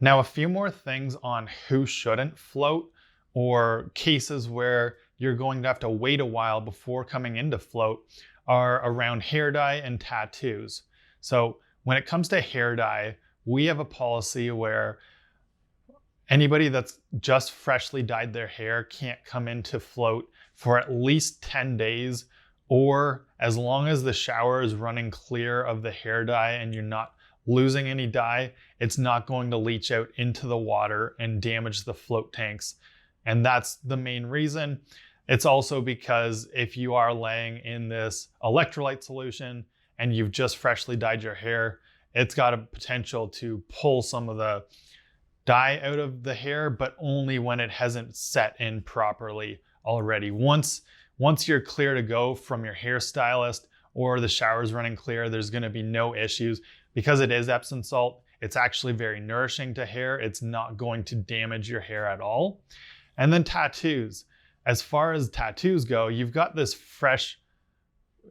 Now, a few more things on who shouldn't float, or cases where you're going to have to wait a while before coming into float, are around hair dye and tattoos. So when it comes to hair dye, we have a policy where anybody that's just freshly dyed their hair can't come into float for at least 10 days, or as long as the shower is running clear of the hair dye and you're not losing any dye, it's not going to leach out into the water and damage the float tanks. And that's the main reason. It's also because if you are laying in this electrolyte solution and you've just freshly dyed your hair, it's got a potential to pull some of the dye out of the hair, but only when it hasn't set in properly already. Once you're clear to go from your hairstylist or the shower's running clear, there's going to be no issues. Because it is Epsom salt, it's actually very nourishing to hair. It's not going to damage your hair at all. And then tattoos. As far as tattoos go, you've got this fresh,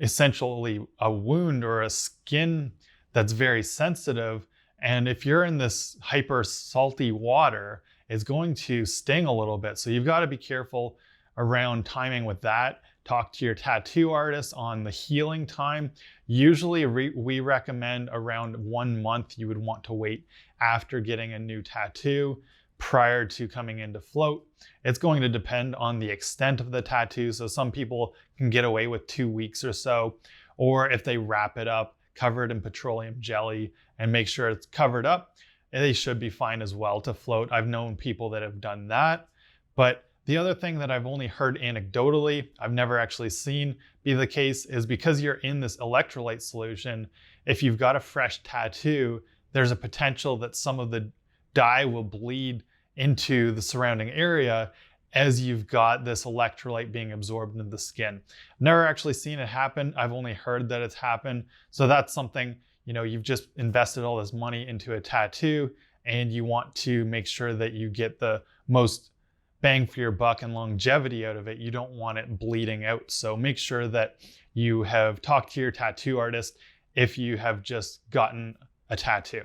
essentially a wound or a skin that's very sensitive. And if you're in this hyper salty water, it's going to sting a little bit. So you've got to be careful around timing with that. Talk to your tattoo artist on the healing time. Usually we recommend around 1 month you would want to wait after getting a new tattoo prior to coming into float. It's going to depend on the extent of the tattoo. So some people can get away with 2 weeks or so, or if they wrap it up, cover it in petroleum jelly and make sure it's covered up, they should be fine as well to float. I've known people that have done that. But the other thing that I've only heard anecdotally, I've never actually seen be the case, is because you're in this electrolyte solution, if you've got a fresh tattoo, there's a potential that some of the dye will bleed into the surrounding area as you've got this electrolyte being absorbed into the skin. I've never actually seen it happen. I've only heard that it's happened. So that's something, you've just invested all this money into a tattoo and you want to make sure that you get the most bang for your buck and longevity out of it. You don't want it bleeding out. So make sure that you have talked to your tattoo artist if you have just gotten a tattoo.